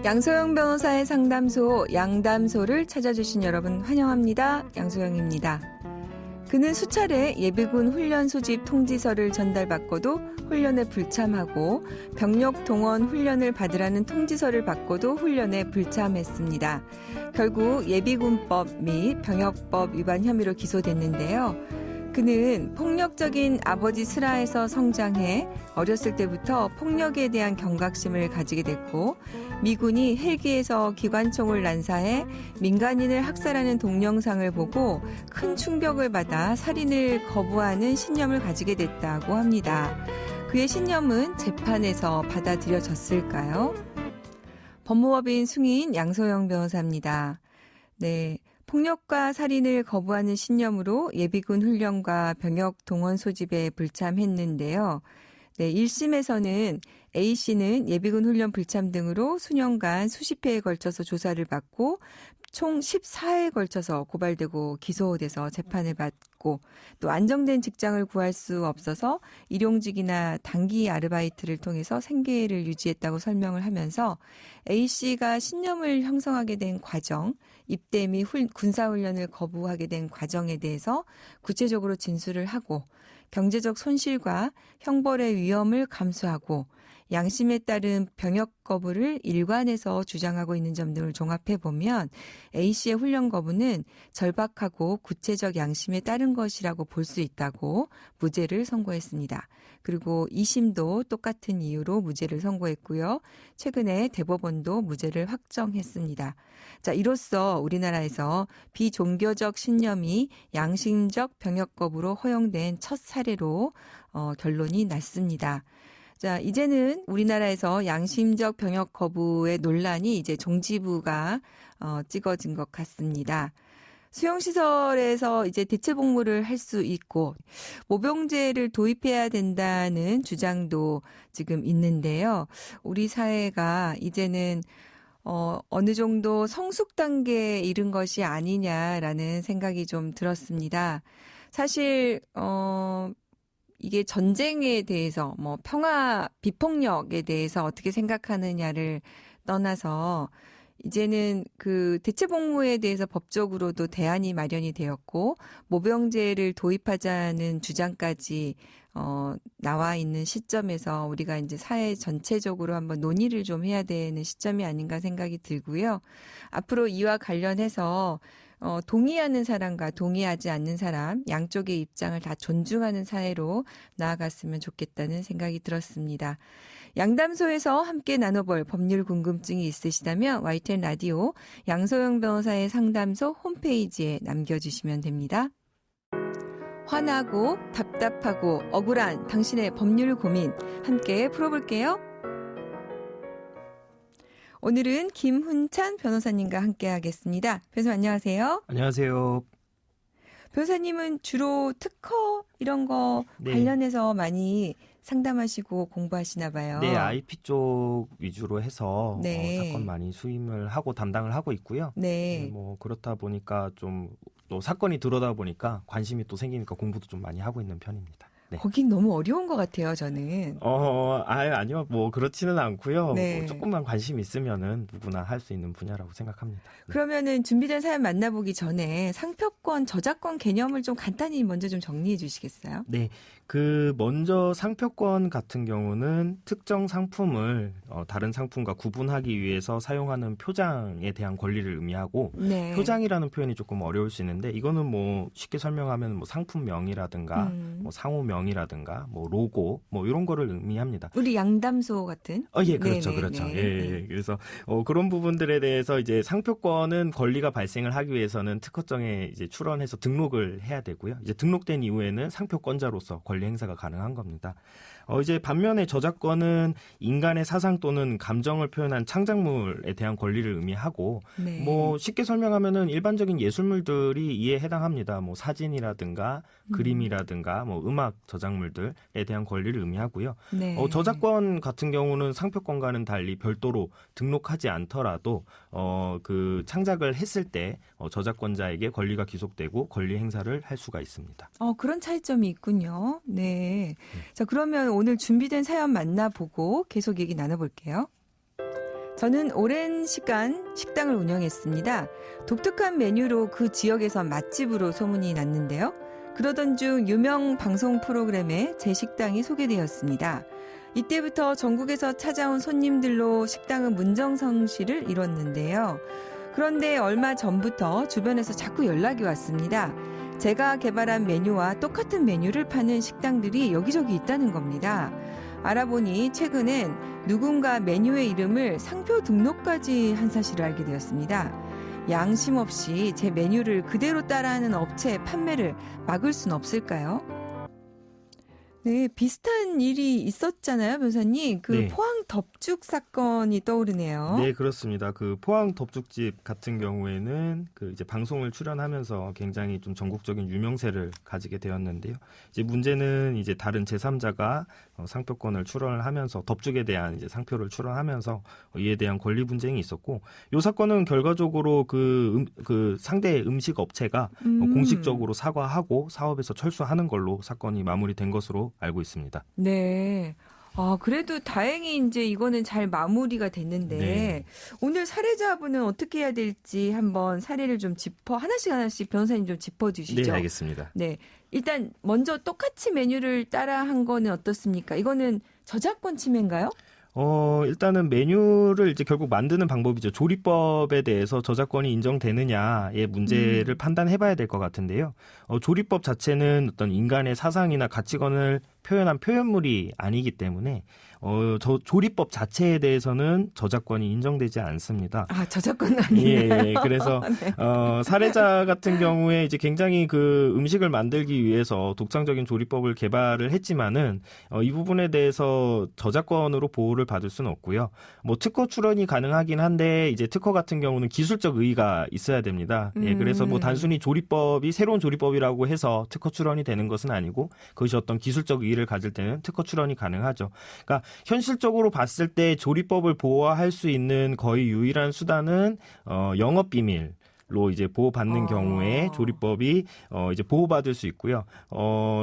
양소영 변호사의 상담소 양담소를 찾아주신 여러분 환영합니다. 양소영입니다. 그는 수차례 예비군 훈련 소집 통지서를 전달받고도 훈련에 불참하고 병력 동원 훈련을 받으라는 통지서를 받고도 훈련에 불참했습니다. 결국 예비군법 및 병역법 위반 혐의로 기소됐는데요. 그는 폭력적인 아버지 슬하에서 성장해 어렸을 때부터 폭력에 대한 경각심을 가지게 됐고 미군이 헬기에서 기관총을 난사해 민간인을 학살하는 동영상을 보고 큰 충격을 받아 살인을 거부하는 신념을 가지게 됐다고 합니다. 그의 신념은 재판에서 받아들여졌을까요? 법무법인 숭이인 양소영 변호사입니다. 네. 폭력과 살인을 거부하는 신념으로 예비군 훈련과 병역 동원 소집에 불참했는데요. 네, 1심에서는 A씨는 예비군 훈련 불참 등으로 수년간 수십 회에 걸쳐서 조사를 받고 총 14회에 걸쳐서 고발되고 기소돼서 재판을 받고 또 안정된 직장을 구할 수 없어서 일용직이나 단기 아르바이트를 통해서 생계를 유지했다고 설명을 하면서 A씨가 신념을 형성하게 된 과정, 입대 및 군사훈련을 거부하게 된 과정에 대해서 구체적으로 진술을 하고 경제적 손실과 형벌의 위험을 감수하고 양심에 따른 병역 거부를 일관해서 주장하고 있는 점 등을 종합해보면 A씨의 훈련 거부는 절박하고 구체적 양심에 따른 것이라고 볼 수 있다고 무죄를 선고했습니다. 그리고 2심도 똑같은 이유로 무죄를 선고했고요. 최근에 대법원도 무죄를 확정했습니다. 자, 이로써 우리나라에서 비종교적 신념이 양심적 병역 거부로 허용된 첫 사례로 결론이 났습니다. 자, 이제는 우리나라에서 양심적 병역 거부의 논란이 이제 종지부가 찍어진 것 같습니다. 수용시설에서 이제 대체 복무를 할 수 있고 모병제를 도입해야 된다는 주장도 지금 있는데요. 우리 사회가 이제는 어느 정도 성숙 단계에 이른 것이 아니냐라는 생각이 좀 들었습니다. 사실 이게 전쟁에 대해서 뭐 평화 비폭력에 대해서 어떻게 생각하느냐를 떠나서 이제는 그 대체 복무에 대해서 법적으로도 대안이 마련이 되었고 모병제를 도입하자는 주장까지 나와 있는 시점에서 우리가 이제 사회 전체적으로 한번 논의를 좀 해야 되는 시점이 아닌가 생각이 들고요. 앞으로 이와 관련해서 동의하는 사람과 동의하지 않는 사람 양쪽의 입장을 다 존중하는 사회로 나아갔으면 좋겠다는 생각이 들었습니다. 양담소에서 함께 나눠볼 법률 궁금증이 있으시다면 YTN 라디오 양소영 변호사의 상담소 홈페이지에 남겨주시면 됩니다. 화나고 답답하고 억울한 당신의 법률 고민 함께 풀어볼게요. 오늘은 김훈찬 변호사님과 함께 하겠습니다. 변호사 안녕하세요. 안녕하세요. 변호사님은 주로 특허 이런 거 네. 관련해서 많이 상담하시고 공부하시나 봐요. 네, IP 쪽 위주로 해서 네. 사건 많이 수임을 하고 담당을 하고 있고요. 네. 뭐 그렇다 보니까 좀 또 사건이 들어다 보니까 관심이 또 생기니까 공부도 좀 많이 하고 있는 편입니다. 네. 거긴 너무 어려운 것 같아요, 저는. 아니요. 뭐 그렇지는 않고요. 네. 뭐 조금만 관심 있으면은 누구나 할 수 있는 분야라고 생각합니다. 네. 그러면은 준비된 사연 만나보기 전에 상표권, 저작권 개념을 좀 간단히 먼저 좀 정리해 주시겠어요? 네. 먼저 상표권 같은 경우는 특정 상품을 다른 상품과 구분하기 위해서 사용하는 표장에 대한 권리를 의미하고 네. 표장이라는 표현이 조금 어려울 수 있는데 이거는 뭐 쉽게 설명하면 뭐 상품명이라든가 뭐 상호명이라든가 뭐 로고 뭐 이런 거를 의미합니다. 우리 양담소 같은? 예, 그렇죠. 네네, 그렇죠. 네. 예. 그래서 그런 부분들에 대해서 이제 상표권은 권리가 발생을 하기 위해서는 특허청에 이제 출원해서 등록을 해야 되고요. 이제 등록된 이후에는 상표권자로서 권리 행사가 가능한 겁니다. 이제 반면에 저작권은 인간의 사상 또는 감정을 표현한 창작물에 대한 권리를 의미하고 네. 뭐 쉽게 설명하면은 일반적인 예술물들이 이에 해당합니다. 뭐 사진이라든가 그림이라든가 뭐 음악 저작물들에 대한 권리를 의미하고요. 네. 저작권 같은 경우는 상표권과는 달리 별도로 등록하지 않더라도 그 창작을 했을 때 저작권자에게 권리가 귀속되고 권리 행사를 할 수가 있습니다. 그런 차이점이 있군요. 네. 자, 그러면 오늘 준비된 사연 만나보고 계속 얘기 나눠볼게요. 저는 오랜 시간 식당을 운영했습니다. 독특한 메뉴로 그 지역에서 맛집으로 소문이 났는데요. 그러던 중 유명 방송 프로그램에 제 식당이 소개되었습니다. 이때부터 전국에서 찾아온 손님들로 식당은 문정성시를 이뤘는데요. 그런데 얼마 전부터 주변에서 자꾸 연락이 왔습니다. 제가 개발한 메뉴와 똑같은 메뉴를 파는 식당들이 여기저기 있다는 겁니다. 알아보니 최근엔 누군가 메뉴의 이름을 상표 등록까지 한 사실을 알게 되었습니다. 양심 없이 제 메뉴를 그대로 따라하는 업체의 판매를 막을 순 없을까요? 네, 비슷한 일이 있었잖아요, 변호사님. 그 네. 포항 덮죽 사건이 떠오르네요. 네, 그렇습니다. 그 포항 덮죽집 같은 경우에는 그 이제 방송을 출연하면서 굉장히 좀 전국적인 유명세를 가지게 되었는데요. 이제 문제는 이제 다른 제3자가 상표권을 출원을 하면서 덮죽에 대한 이제 상표를 출원하면서 이에 대한 권리 분쟁이 있었고, 이 사건은 결과적으로 그 상대 음식 업체가 공식적으로 사과하고 사업에서 철수하는 걸로 사건이 마무리된 것으로 알고 있습니다. 네. 아, 그래도 다행히 이제 이거는 잘 마무리가 됐는데 네. 오늘 사례자분은 어떻게 해야 될지 한번 사례를 좀 하나씩 변호사님 좀 짚어주시죠. 네, 알겠습니다. 네. 일단 먼저 똑같이 메뉴를 따라한 거는 어떻습니까? 이거는 저작권 침해인가요? 일단은 메뉴를 이제 결국 만드는 방법이죠. 조리법에 대해서 저작권이 인정되느냐의 문제를 판단해봐야 될 것 같은데요. 조리법 자체는 어떤 인간의 사상이나 가치관을 표현한 표현물이 아니기 때문에 조리법 자체에 대해서는 저작권이 인정되지 않습니다. 아, 저작권 아니에요. 예, 그래서 네. 사례자 같은 경우에 이제 굉장히 그 음식을 만들기 위해서 독창적인 조리법을 개발을 했지만은 이 부분에 대해서 저작권으로 보호를 받을 수는 없고요. 뭐 특허 출원이 가능하긴 한데 이제 특허 같은 경우는 기술적 의의가 있어야 됩니다. 예, 그래서 뭐 단순히 조리법이 새로운 조리법이라고 해서 특허 출원이 되는 것은 아니고 그것이 어떤 기술적 의의를 가질 때는 특허 출원이 가능하죠. 그러니까 현실적으로 봤을 때 조리법을 보호할 수 있는 거의 유일한 수단은 영업 비밀. 로 이제 보호받는 경우에 조리법이 이제 보호받을 수 있고요.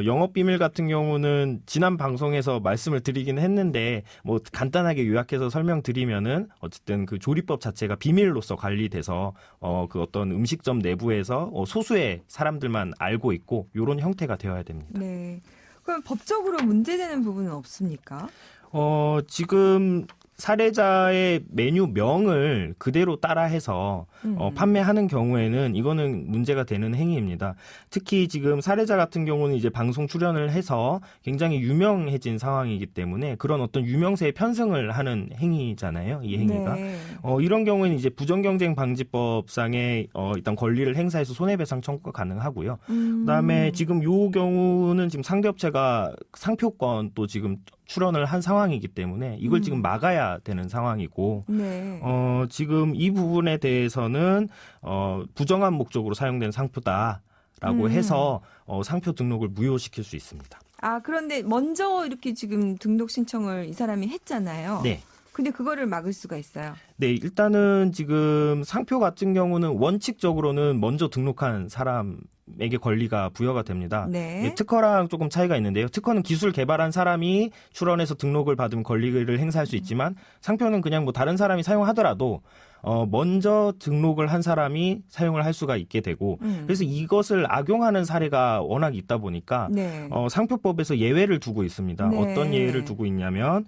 영업 비밀 같은 경우는 지난 방송에서 말씀을 드리긴 했는데 뭐 간단하게 요약해서 설명드리면은 어쨌든 그 조리법 자체가 비밀로서 관리돼서 그 어떤 음식점 내부에서 소수의 사람들만 알고 있고 이런 형태가 되어야 됩니다. 네. 그럼 법적으로 문제되는 부분은 없습니까? 지금 사례자의 메뉴명을 그대로 따라해서 판매하는 경우에는 이거는 문제가 되는 행위입니다. 특히 지금 사례자 같은 경우는 이제 방송 출연을 해서 굉장히 유명해진 상황이기 때문에 그런 어떤 유명세에 편승을 하는 행위잖아요. 이 행위가. 네. 이런 경우에는 이제 부정경쟁방지법상의 일단 권리를 행사해서 손해배상 청구가 가능하고요. 그다음에 지금 요 경우는 지금 상대업체가 상표권 또 지금 출원을 한 상황이기 때문에 이걸 지금 막아야 되는 상황이고 네. 지금 이 부분에 대해서는 부정한 목적으로 사용된 상표다라고 해서 상표 등록을 무효시킬 수 있습니다. 아, 그런데 먼저 이렇게 지금 등록 신청을 이 사람이 했잖아요. 네. 근데 그거를 막을 수가 있어요. 네, 일단은 지금 상표 같은 경우는 원칙적으로는 먼저 등록한 사람에게 권리가 부여가 됩니다. 네. 특허랑 조금 차이가 있는데요. 특허는 기술 개발한 사람이 출원해서 등록을 받으면 권리를 행사할 수 있지만 상표는 그냥 뭐 다른 사람이 사용하더라도 먼저 등록을 한 사람이 사용을 할 수가 있게 되고 그래서 이것을 악용하는 사례가 워낙 있다 보니까 네. 상표법에서 예외를 두고 있습니다. 네. 어떤 예외를 두고 있냐면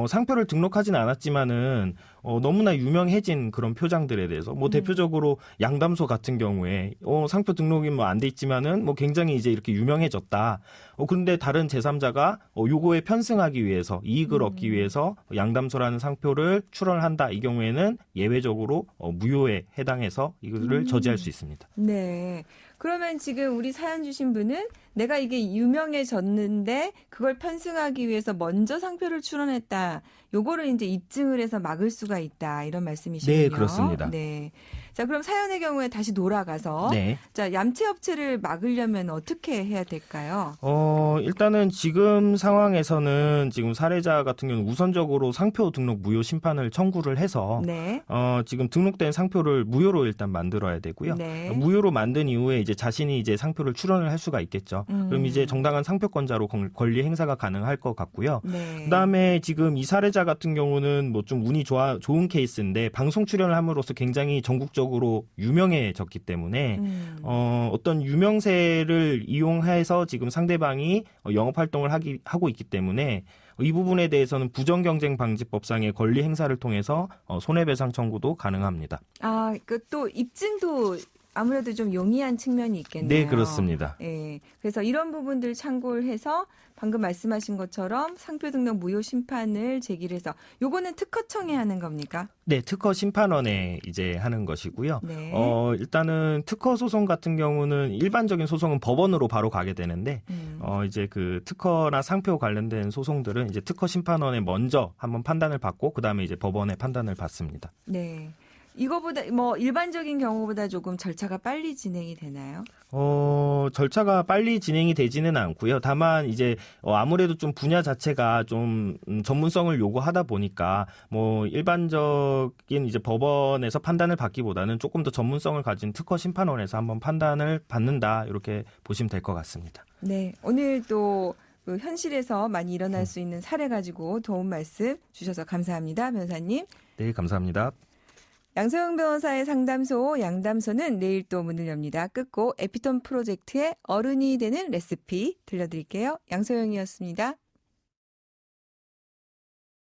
상표를 등록하진 않았지만은 너무나 유명해진 그런 표장들에 대해서 뭐 대표적으로 양담소 같은 경우에 상표 등록이 뭐 안 돼 있지만은 뭐 굉장히 이제 이렇게 유명해졌다. 그런데 다른 제3자가 요거에 편승하기 위해서 이익을 얻기 위해서 양담소라는 상표를 출원한다. 이 경우에는 예외적으로 무효에 해당해서 이것을 저지할 수 있습니다. 네. 그러면 지금 우리 사연 주신 분은 내가 이게 유명해졌는데 그걸 편승하기 위해서 먼저 상표를 출원했다. 요거를 이제 입증을 해서 막을 수가 있다. 이런 말씀이시군요. 네, 그렇습니다. 네. 자, 그럼 사연의 경우에 다시 돌아가서 네. 자, 얌체 업체를 막으려면 어떻게 해야 될까요? 일단은 지금 상황에서는 지금 사례자 같은 경우는 우선적으로 상표 등록 무효 심판을 청구를 해서 네. 지금 등록된 상표를 무효로 일단 만들어야 되고요. 네. 무효로 만든 이후에 이제 이제 자신이 이제 상표를 출원을 할 수가 있겠죠. 그럼 이제 정당한 상표권자로 권리 행사가 가능할 것 같고요. 네. 그다음에 지금 이 사례자 같은 경우는 뭐 좀 운이 좋은 케이스인데 방송 출연을 함으로써 굉장히 전국적으로 유명해졌기 때문에 어떤 유명세를 이용해서 지금 상대방이 영업 활동을 하고 있기 때문에 이 부분에 대해서는 부정경쟁방지법상의 권리 행사를 통해서 손해배상 청구도 가능합니다. 아, 그 또 입증도 아무래도 좀 용이한 측면이 있겠네요. 네, 그렇습니다. 예. 그래서 이런 부분들 참고를 해서 방금 말씀하신 것처럼 상표 등록 무효 심판을 제기를 해서 요거는 특허청에 하는 겁니까? 네, 특허 심판원에 이제 하는 것이고요. 네. 일단은 특허 소송 같은 경우는 일반적인 소송은 법원으로 바로 가게 되는데 이제 그 특허나 상표 관련된 소송들은 이제 특허 심판원에 먼저 한번 판단을 받고 그다음에 이제 법원의 판단을 받습니다. 네. 이거보다 뭐 일반적인 경우보다 조금 절차가 빨리 진행이 되나요? 절차가 빨리 진행이 되지는 않고요. 다만 이제 아무래도 좀 분야 자체가 좀 전문성을 요구하다 보니까 뭐 일반적인 이제 법원에서 판단을 받기보다는 조금 더 전문성을 가진 특허 심판원에서 한번 판단을 받는다 이렇게 보시면 될 것 같습니다. 네, 오늘 또 그 현실에서 많이 일어날 수 있는 사례 가지고 도움 말씀 주셔서 감사합니다, 변호사님. 네, 감사합니다. 양소영 변호사의 상담소 양담소는 내일 또 문을 엽니다. 끝곡 에피톤 프로젝트의 어른이 되는 레시피 들려드릴게요. 양소영이었습니다.